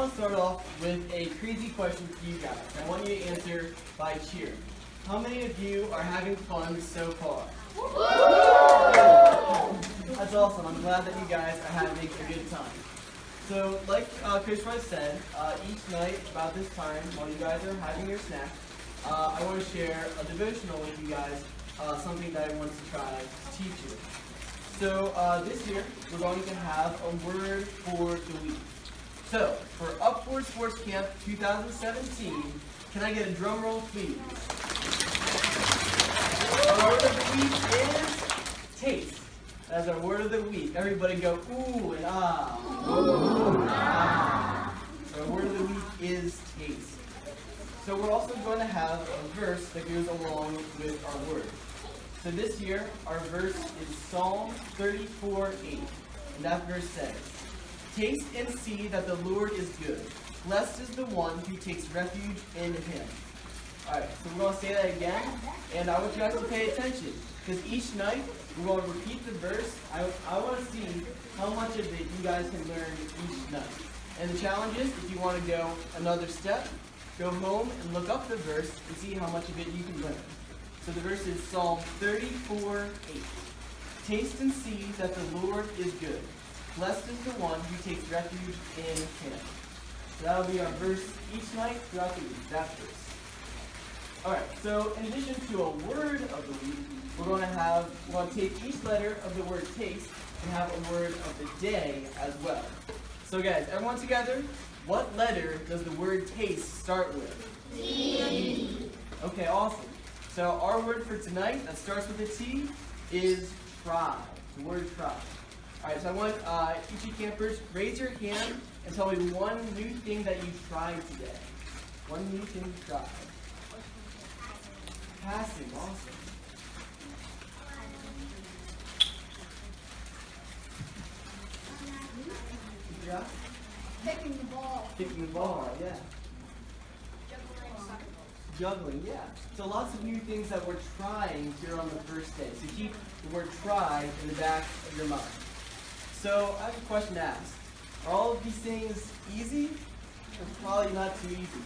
want to start off with a crazy question for you guys. I want you to answer by cheer. How many of you are having fun so far? That's awesome. I'm glad that you guys are having a good time. So, like Coach Rice said, each night about this time, while you guys are having your snack, I want to share a devotional with you guys, something that I want to try to teach you. So, this year, we're going to have a word for the week. So, for Upward Sports Camp 2017, can I get a drum roll, please? Our word of the week is taste. That's our word of the week. Everybody go ooh and ah. Ooh and ah. Our word of the week is taste. So we're also going to have a verse that goes along with our word. So this year, our verse is Psalm 34:8. And that verse says, "Taste and see that the Lord is good. Blessed is the one who takes refuge in him." Alright, so we're going to say that again, and I want you guys to pay attention, because each night we're going to repeat the verse. I want to see how much of it you guys can learn each night. And the challenge is, if you want to go another step, go home and look up the verse and see how much of it you can learn. So the verse is Psalm 34:8. "Taste and see that the Lord is good. Blessed is the one who takes refuge in him." So that'll be our verse each night throughout the week, that verse. Alright, so in addition to a word of the week, we're going to take each letter of the word taste and have a word of the day as well. So guys, everyone together, what letter does the word taste start with? T. Okay, awesome. So our word for tonight that starts with a T is try. The word try. Alright, so I want each of you campers, raise your hand and tell me one new thing that you tried today. One new thing you tried. Passing, awesome. Good job. Kicking the ball. Kicking the ball, yeah. Juggling, yeah. So lots of new things that we're trying here on the first day. So keep the word try in the back of your mind. So I have a question to ask. Are all of these things easy? Or probably not too easy.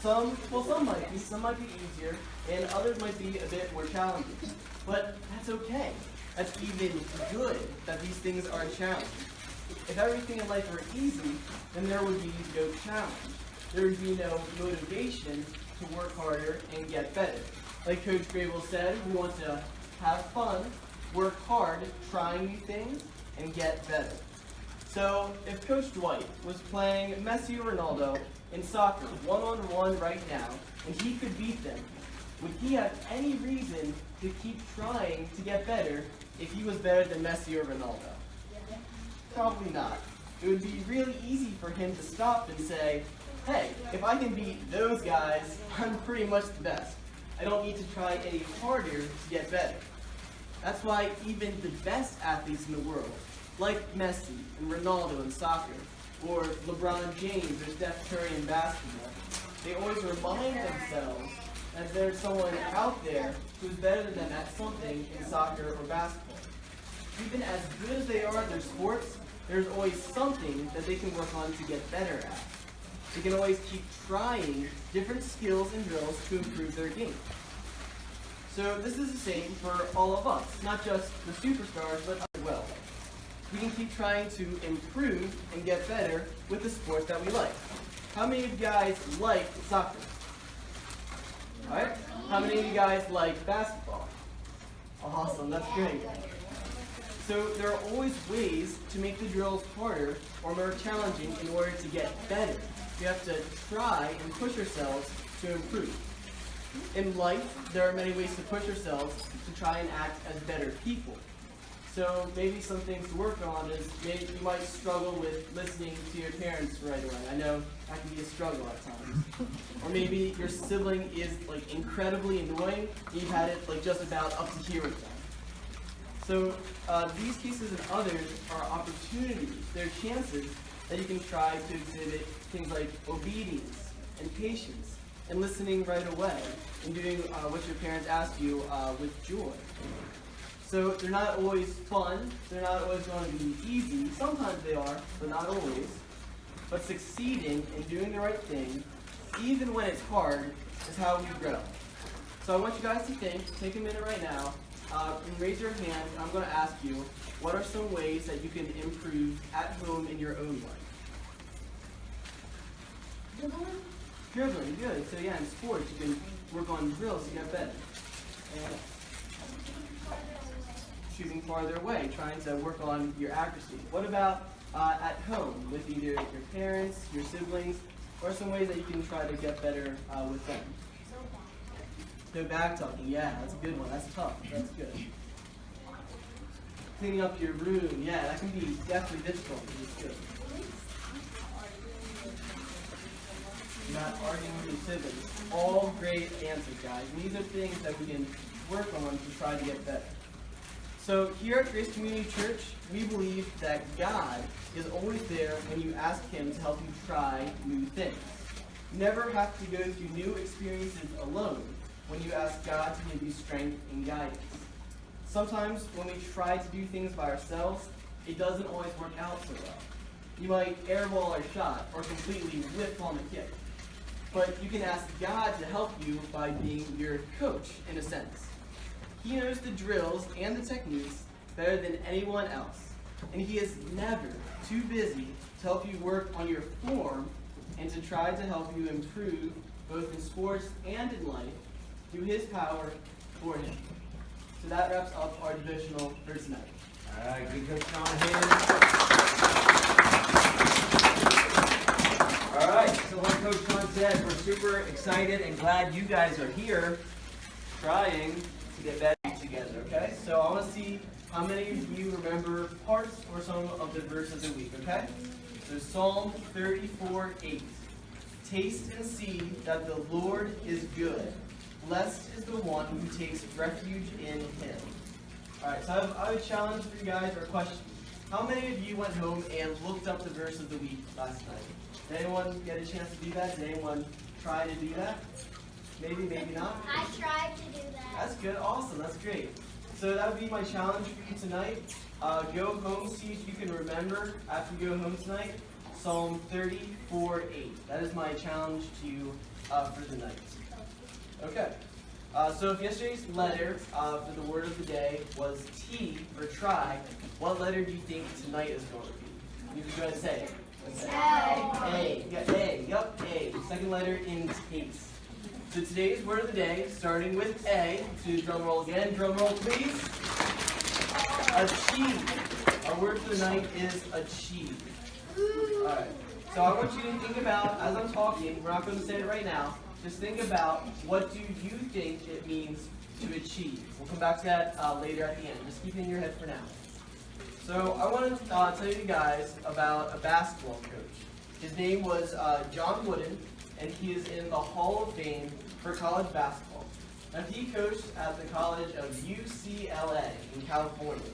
Some might be. Some might be easier, and others might be a bit more challenging. But that's okay. That's even good that these things are a challenge. If everything in life were easy, then there would be no challenge. There would be no motivation to work harder and get better. Like Coach Grable said, we want to have fun, work hard, trying new things, and get better. So if Coach Dwight was playing Messi or Ronaldo in soccer one-on-one right now, and he could beat them, would he have any reason to keep trying to get better if he was better than Messi or Ronaldo? Probably not. It would be really easy for him to stop and say, hey, if I can beat those guys, I'm pretty much the best. I don't need to try any harder to get better. That's why even the best athletes in the world, like Messi and Ronaldo in soccer, or LeBron James or Steph Curry in basketball, they always remind themselves that there's someone out there who's better than them at something in soccer or basketball. Even as good as they are at their sports, there's always something that they can work on to get better at. They can always keep trying different skills and drills to improve their game. So this is the same for all of us, not just the superstars, but as well. We can keep trying to improve and get better with the sport that we like. How many of you guys like soccer? Alright? How many of you guys like basketball? Awesome, that's great. So there are always ways to make the drills harder or more challenging in order to get better. You have to try and push yourselves to improve. In life, there are many ways to push yourselves to try and act as better people. So maybe some things to work on is maybe you might struggle with listening to your parents right away. I know that can be a struggle at times. Or maybe your sibling is like incredibly annoying and you've had it like just about up to here with them. So these cases and others are opportunities. They're chances that you can try to exhibit things like obedience and patience and listening right away and doing what your parents ask you with joy. So they're not always fun, they're not always going to be easy. Sometimes they are, but not always. but succeeding in doing the right thing, even when it's hard, is how we grow. So I want you guys to take a minute right now, and raise your hand. I'm going to ask you, what are some ways that you can improve at home in your own life? Dribbling, good. So yeah, in sports, you can work on drills to get better. And shooting farther away, trying to work on your accuracy. What about at home with either your parents, your siblings, or some ways that you can try to get better with them? No back talking, yeah, that's a good one. That's tough. That's good. Cleaning up your room, yeah, that can be definitely difficult, but it's good. Not arguing with your siblings. All great answers, guys. And these are things that we can work on to try to get better. So here at Grace Community Church, we believe that God is always there when you ask Him to help you try new things. You never have to go through new experiences alone when you ask God to give you strength and guidance. Sometimes when we try to do things by ourselves, it doesn't always work out so well. You might airball a shot or completely whiff on the kick. But you can ask God to help you by being your coach, in a sense. He knows the drills and the techniques better than anyone else, and He is never too busy to help you work on your form and to try to help you improve both in sports and in life through His power for Him. So that wraps up our devotional for tonight. All right, good Coach Sean. All right, so like Coach Sean said, we're super excited and glad you guys are here trying to get better together, okay? So I want to see how many of you remember parts or some of the verses of the week, okay? So Psalm 34:8. Taste and see that the Lord is good. Blessed is the one who takes refuge in Him. All right, so I have a challenge for you guys, or a question. How many of you went home and looked up the verse of the week last night? Did anyone get a chance to do that? Did anyone try to do that? Maybe, maybe not? I tried to do that. That's good. Awesome. That's great. So that would be my challenge for you tonight. Go home, see if you can remember after you go home tonight, Psalm 34:8. That is my challenge to you for the night. Okay. So if yesterday's letter for the word of the day was T for try, what letter do you think tonight is going to be? You can go ahead and say it. A. Yeah, A. Yup, A. Second letter in taste. So today's word of the day, starting with A. To drum roll again. Drum roll, please. Achieve. Our word for the night is achieve. All right. So I want you to think about, as I'm talking, we're not going to say it right now. Just think about, what do you think it means to achieve? We'll come back to that later at the end. Just keep it in your head for now. So I want to tell you guys about a basketball coach. His name was John Wooden, and he is in the Hall of Fame for college basketball. Now he coached at the College of UCLA in California.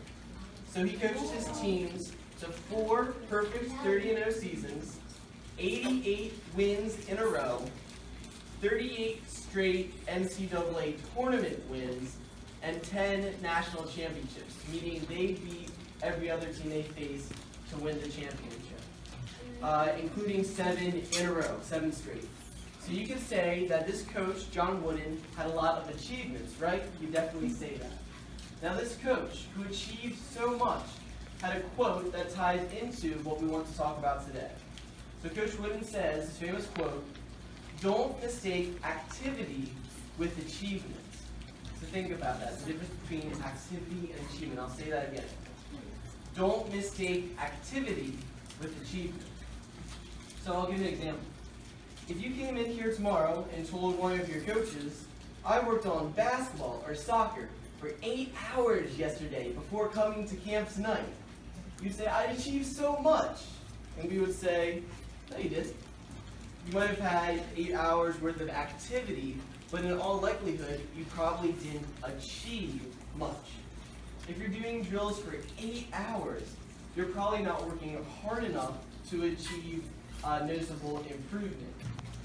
So he coached his teams to 4 perfect 30-0 seasons, 88 wins in a row, 38 straight NCAA tournament wins, and 10 national championships, meaning they beat every other team they faced to win the championship, including 7 in a row, 7 straight. So you can say that this coach, John Wooden, had a lot of achievements, right? You definitely say that. Now this coach, who achieved so much, had a quote that ties into what we want to talk about today. So Coach Wooden says, his famous quote, "Don't mistake activity with achievement." So think about that, the difference between activity and achievement. I'll say that again. Don't mistake activity with achievement. So I'll give you an example. If you came in here tomorrow and told one of your coaches, "I worked on basketball or soccer for 8 hours yesterday before coming to camp tonight," you'd say, "I achieved so much." And we would say, "No, you didn't. You might have had 8 hours worth of activity, but in all likelihood, you probably didn't achieve much." If you're doing drills for 8 hours, you're probably not working hard enough to achieve noticeable improvement.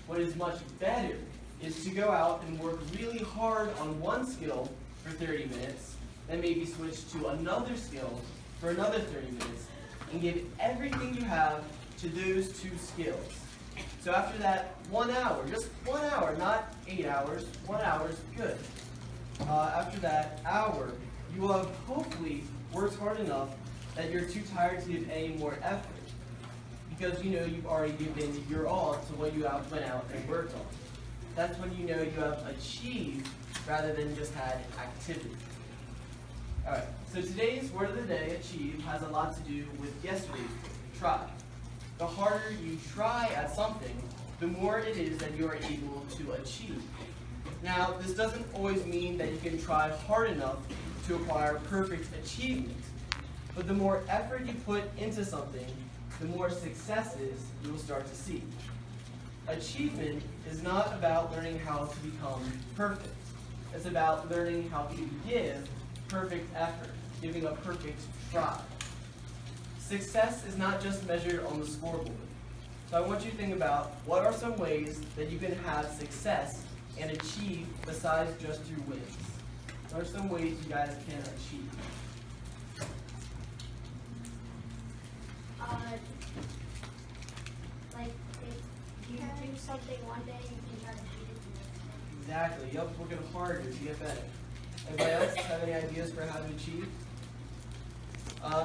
What is much better is to go out and work really hard on one skill for 30 minutes, then maybe switch to another skill for another 30 minutes, and give everything you have to those 2 skills. So after that 1 hour, just 1 hour, not 8 hours, 1 hour is good. After that hour, you will have hopefully worked hard enough that you're too tired to give any more effort. Because you know you've already given your all to what you went out and worked on. That's when you know you have achieved rather than just had activity. Alright, so today's word of the day, achieve, has a lot to do with yesterday's word, try. The harder you try at something, the more it is that you are able to achieve. Now, this doesn't always mean that you can try hard enough to acquire perfect achievement. But the more effort you put into something, the more successes you will start to see. Achievement is not about learning how to become perfect. It's about learning how to give perfect effort, giving a perfect try. Success is not just measured on the scoreboard. So I want you to think about what are some ways that you can have success and achieve besides just your wins. What are some ways you guys can achieve? Like if you do something one day, you can try to beat it the next day. Exactly. Yep, working harder to get better. Anybody else have any ideas for how to achieve?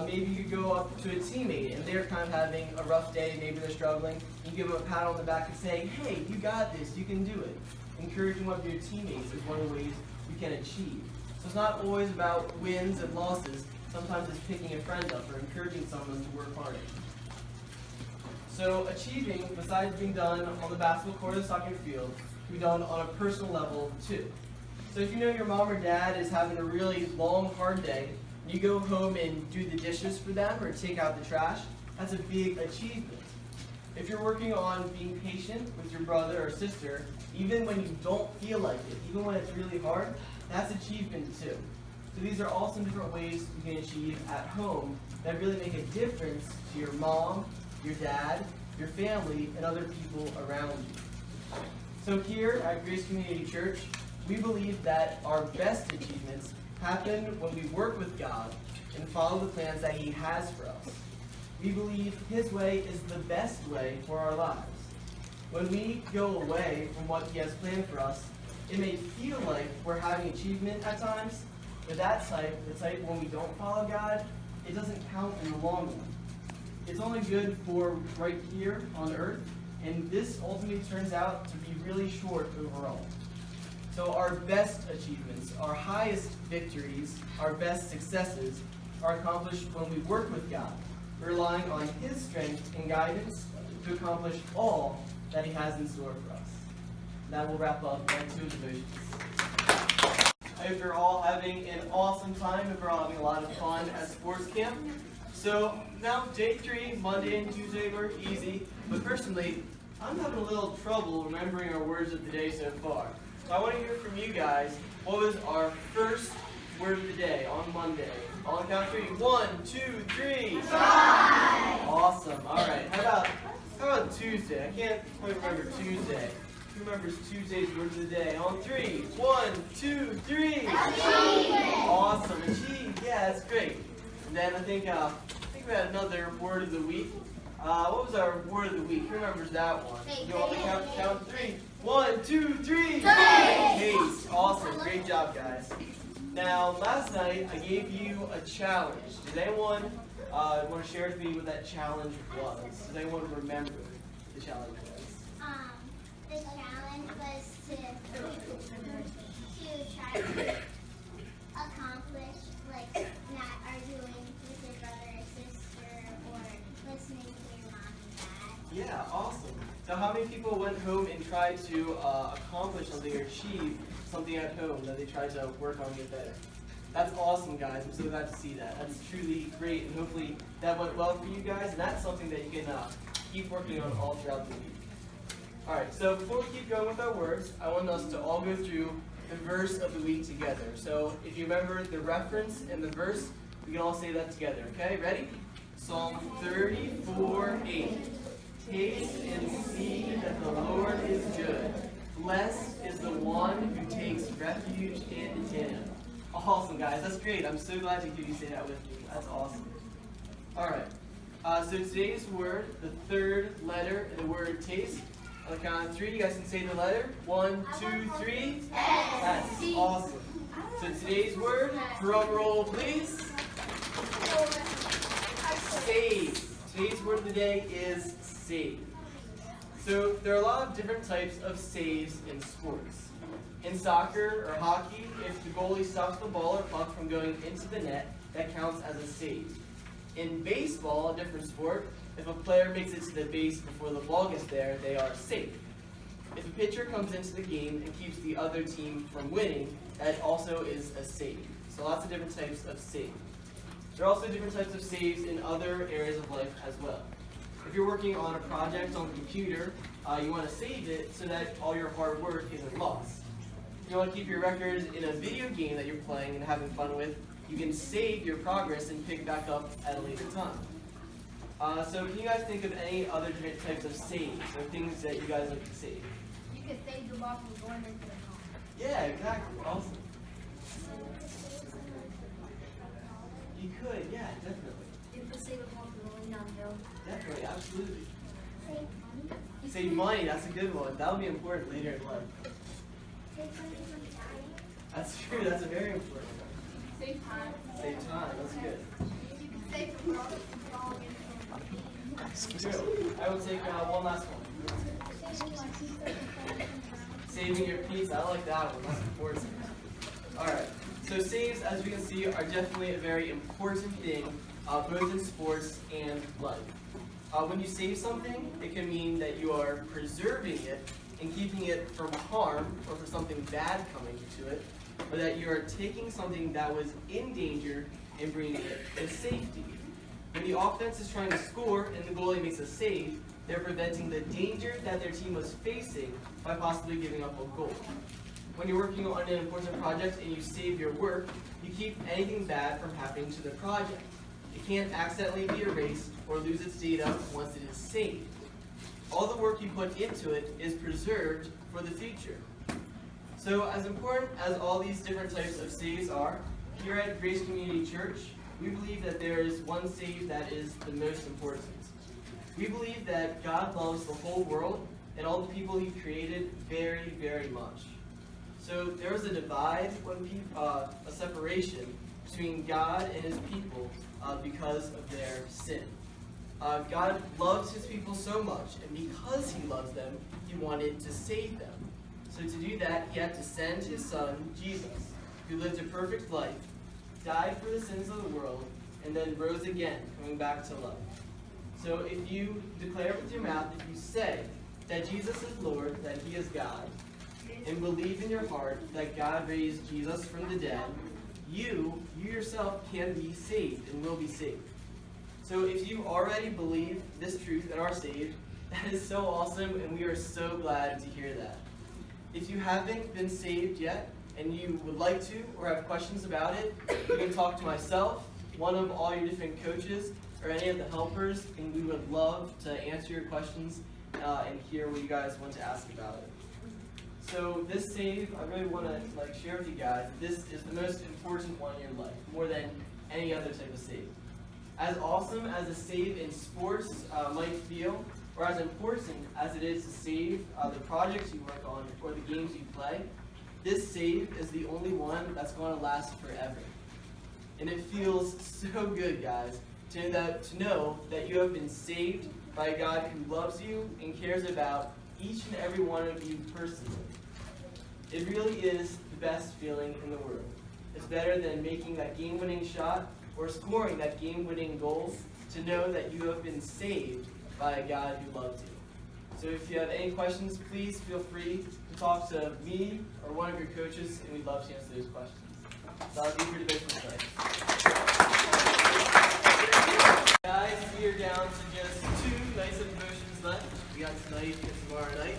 Maybe you could go up to a teammate and they're kind of having a rough day, maybe they're struggling. You give them a pat on the back and say, hey, you got this, you can do it. Encouraging one of your teammates is one of the ways you can achieve. So it's not always about wins and losses. Sometimes it's picking a friend up or encouraging someone to work harder. So achieving, besides being done on the basketball court or the soccer field, can be done on a personal level too. So if you know your mom or dad is having a really long, hard day, and you go home and do the dishes for them or take out the trash, that's a big achievement. If you're working on being patient with your brother or sister, even when you don't feel like it, even when it's really hard, that's achievement too. So these are all some different ways you can achieve at home that really make a difference to your mom, your dad, your family, and other people around you. So here at Grace Community Church, we believe that our best achievements happen when we work with God and follow the plans that He has for us. We believe His way is the best way for our lives. When we go away from what He has planned for us, it may feel like we're having achievement at times, but that type, the type when we don't follow God, it doesn't count in the long run. It's only good for right here on earth, and this ultimately turns out to be really short overall. So our best achievements, our highest victories, our best successes are accomplished when we work with God, relying on His strength and guidance to accomplish all that He has in store for us. That will wrap up our 2 devotions. I hope you're all having an awesome time. I hope you're all having a lot of fun at sports camp. So now day 3, Monday and Tuesday were easy, but personally, I'm having a little trouble remembering our words of the day so far. So I want to hear from you guys, what was our first word of the day on Monday? On count 3. 1, 2, 3. Try. Awesome. All right. How about Tuesday? I can't quite remember Tuesday. Who remembers Tuesday's word of the day? On 3. 1, 2, 3. Achieve. Awesome. Achieve. Yeah, that's great. And then I think we had another word of the week. What was our word of the week? Who remembers that one? You want me to count 3? 1, 2, 3. Taste. Awesome. Great job, guys. Now, last night I gave you a challenge. Does anyone want to share with me what that challenge was? Does anyone remember what the challenge was? The challenge was to try to accomplish, like, not arguing with your brother or sister or listening to your mom and dad. Yeah, awesome. So how many people went home and tried to accomplish something or achieve something at home that they tried to work on and get better? That's awesome, guys. I'm so glad to see that. That's truly great, and hopefully that went well for you guys, and that's something that you can keep working on all throughout the week. Alright, so before we keep going with our words, I want us to all go through the verse of the week together. So if you remember the reference and the verse, we can all say that together, okay? Ready? Psalm 34:8. Taste and see that the Lord is good. Blessed is the one who takes refuge in Him. Awesome, guys. That's great. I'm so glad to hear you say that with me. That's awesome. Alright. So today's word, the third letter in the word taste. On the count of 3, you guys can say the letter. 1, 2, 3. That's awesome. So today's word, drum roll please. Save. Today's word of the day is save. So there are a lot of different types of saves in sports. In soccer or hockey, if the goalie stops the ball or puck from going into the net, that counts as a save. In baseball, a different sport, if a player makes it to the base before the ball gets there, they are safe. If a pitcher comes into the game and keeps the other team from winning, that also is a save. So lots of different types of saves. There are also different types of saves in other areas of life as well. If you're working on a project on the computer, you want to save it so that all your hard work isn't lost. If you want to keep your records in a video game that you're playing and having fun with, you can save your progress and pick back up at a later time. So can you guys think of any other different types of saves or things that you guys like to save? You can save the ball from going into the home. Yeah, exactly. Awesome. You could, yeah, definitely. You can save the ball from rolling downhill. Definitely, absolutely. Save money, that's a good one. That'll be important later in life. That's true, that's a very important one. Save time. Save time, that's good. You can save the ball from falling into the home. True. I will take one last one. Saving your pizza, I like that one, that's important. Alright, so saves, as we can see, are definitely a very important thing, both in sports and life. When you save something, it can mean that you are preserving it and keeping it from harm or for something bad coming to it, or that you are taking something that was in danger and bringing it to safety. When the offense is trying to score and the goalie makes a save, they're preventing the danger that their team was facing by possibly giving up a goal. When you're working on an important project and you save your work, you keep anything bad from happening to the project. It can't accidentally be erased or lose its data once it is saved. All the work you put into it is preserved for the future. So as important as all these different types of saves are, here at Grace Community Church, we believe that there is one save that is the most important. We believe that God loves the whole world and all the people He created very, very much. So there was a divide, a separation between God and His people because of their sin. God loves His people so much, and because He loves them, He wanted to save them. So to do that, He had to send His Son, Jesus, who lived a perfect life, died for the sins of the world, and then rose again, coming back to life. So if you declare with your mouth, if you say that Jesus is Lord, that He is God, and believe in your heart that God raised Jesus from the dead, you yourself can be saved and will be saved. So if you already believe this truth and are saved, that is so awesome, and we are so glad to hear that. If you haven't been saved yet, and you would like to or have questions about it, you can talk to myself, one of all your different coaches, or any of the helpers, and we would love to answer your questions and hear what you guys want to ask about it. So this save, I really want to share with you guys, this is the most important one in your life, more than any other type of save. As awesome as a save in sports might feel, or as important as it is to save the projects you work on or the games you play, this save is the only one that's going to last forever. And it feels so good, guys, to know that you have been saved by a God who loves you and cares about each and every one of you personally. It really is the best feeling in the world. It's better than making that game-winning shot or scoring that game-winning goal, to know that you have been saved by a God who loves you. So if you have any questions, please feel free to talk to me or one of your coaches, and we'd love to answer those questions. So I'll be for devotional today. Guys, we are down to just 2 nights of devotions left. We got tonight and tomorrow night.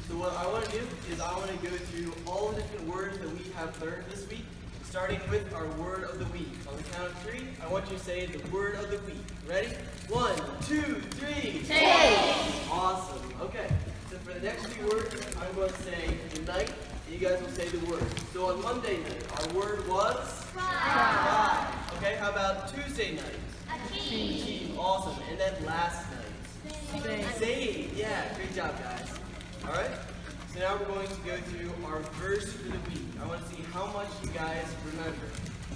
So what I want to do is I want to go through all the different words that we have learned this week, starting with our word of the week. On the count of 3, I want you to say the word of the week. Ready? 1, 2, 3. Taste. Awesome. Okay. So for the next few words, I'm going to say the night, and you guys will say the word. So on Monday night, our word was? Fry. Okay, how about Tuesday night? A key. Key. Awesome. And then last night. Save. Yeah, great job, guys. All right. So now we're going to go through our verse for the week. I want to see how much you guys remember.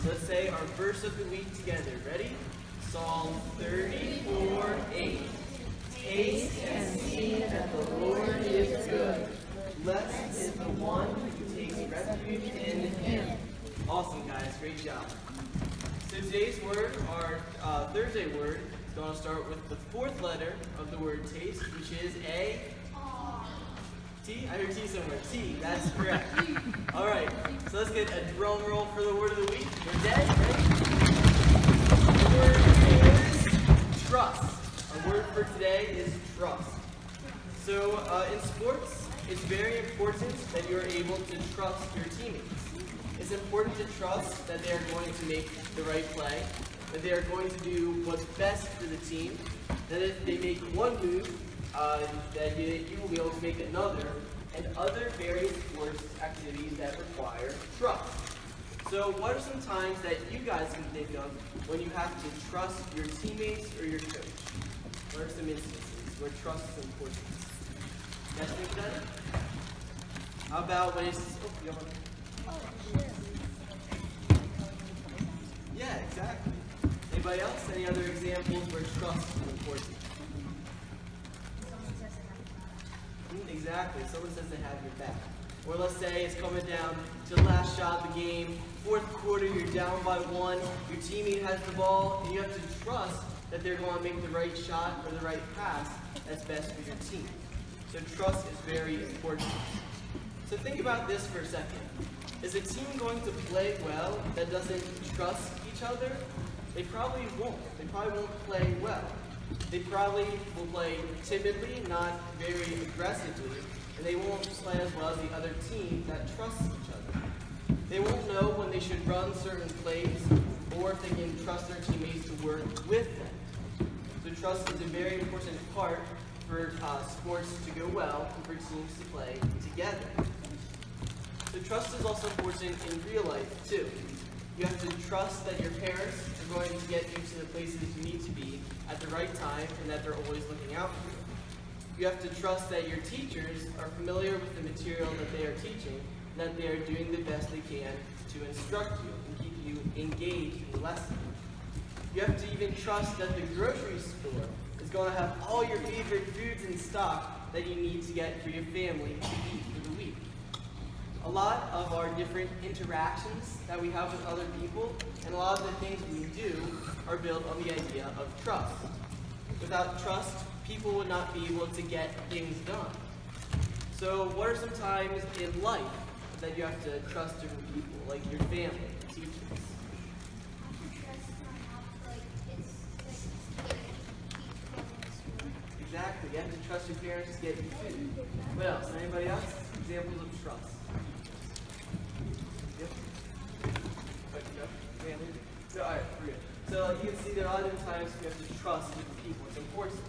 So let's say our verse of the week together. Ready? Psalm 34:8. Taste and see that the Lord is good. Blessed is the one who takes refuge in him. Awesome, guys. Great job. So today's word, our Thursday word, is going to start with the fourth letter of the word taste, which is a T. I heard T somewhere. T. That's correct. All right. So let's get a drum roll for the word of the week. We're dead. Ready? The word is trust. Our word for today is trust. So in sports, it's very important that you're able to trust your teammates. It's important to trust that they are going to make the right play, that they are going to do what's best for the team, that if they make one move, that you will be able to make another, and other various sports activities that require trust. So what are some times that you guys can think of when you have to trust your teammates or your coach? What are some instances where trust is important? You guys think of that? How about when it's... Oh, you have one? Yeah, exactly. Anybody else? Any other examples where trust is important? Exactly. Someone says they have your back. Or let's say it's coming down to the last shot of the game, fourth quarter, you're down by one, your teammate has the ball, and you have to trust that they're going to make the right shot or the right pass that's best for your team. So trust is very important. So think about this for a second. Is a team going to play well that doesn't trust each other? They probably won't. They probably won't play well. They probably will play timidly, not very aggressively, and they won't play as well as the other team that trusts each other. They won't know when they should run certain plays, or if they can trust their teammates to work with them. So trust is a very important part for sports to go well and for teams to play together. So trust is also important in real life, too. You have to trust that your parents are going to get you to the places you need to be at the right time and that they're always looking out for you. You have to trust that your teachers are familiar with the material that they are teaching and that they are doing the best they can to instruct you and keep you engaged in the lesson. You have to even trust that the grocery store is going to have all your favorite foods in stock that you need to get for your family to eat for the week. A lot of our different interactions that we have with other people and a lot of the things we do are built on the idea of trust. Without trust, people would not be able to get things done. So what are some times in life that you have to trust different people, like your family, teachers? Exactly, you have to trust your parents to get you food. What else? Anybody else? Examples of trust. So, all right, we're good. So you can see that a lot of times we have to trust different people. It's important.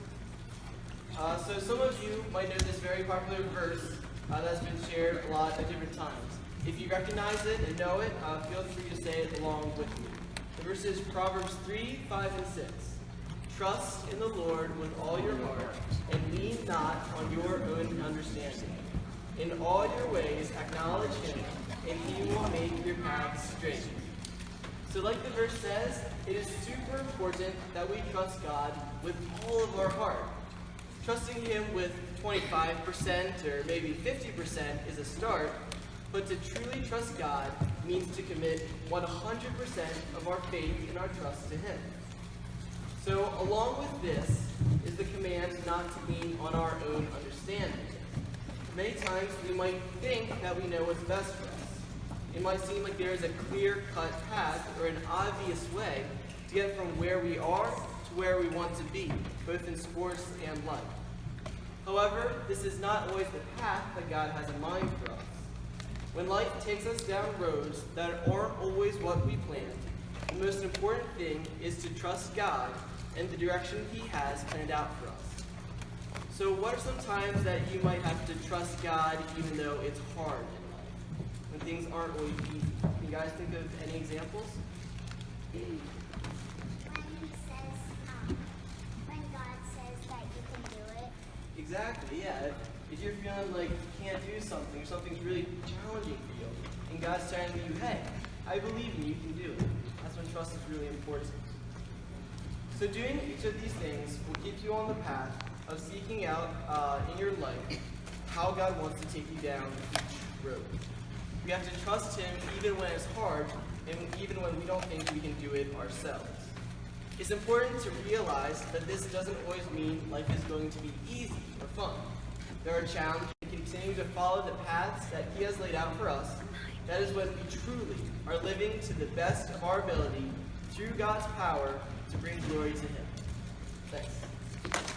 So some of you might know this very popular verse that's been shared a lot at different times. If you recognize it and know it, feel free to say it along with me. The verse is Proverbs 3, 5, and 6. Trust in the Lord with all your heart, and lean not on your own understanding. In all your ways acknowledge him, and he will make your paths straight. So like the verse says, it is super important that we trust God with all of our heart. Trusting him with 25% or maybe 50% is a start, but to truly trust God means to commit 100% of our faith and our trust to him. So along with this is the command not to lean on our own understanding. Many times we might think that we know what's best for us. It might seem like there is a clear-cut path or an obvious way to get from where we are to where we want to be, both in sports and life. However, this is not always the path that God has in mind for us. When life takes us down roads that aren't always what we planned, the most important thing is to trust God and the direction he has planned out for us. So what are some times that you might have to trust God even though it's hard in life? When things aren't always easy. Can you guys think of any examples? When he says, if you're feeling like you can't do something, or something's really challenging for you, and God's telling you, hey, I believe in you, you can do it. That's when trust is really important. So doing each of these things will keep you on the path of seeking out in your life how God wants to take you down each road. We have to trust Him even when it's hard, and even when we don't think we can do it ourselves. It's important to realize that this doesn't always mean life is going to be easy or fun. There are challenges to continue to follow the paths that He has laid out for us. That is when we truly are living to the best of our ability through God's power to bring glory to Him. Thanks.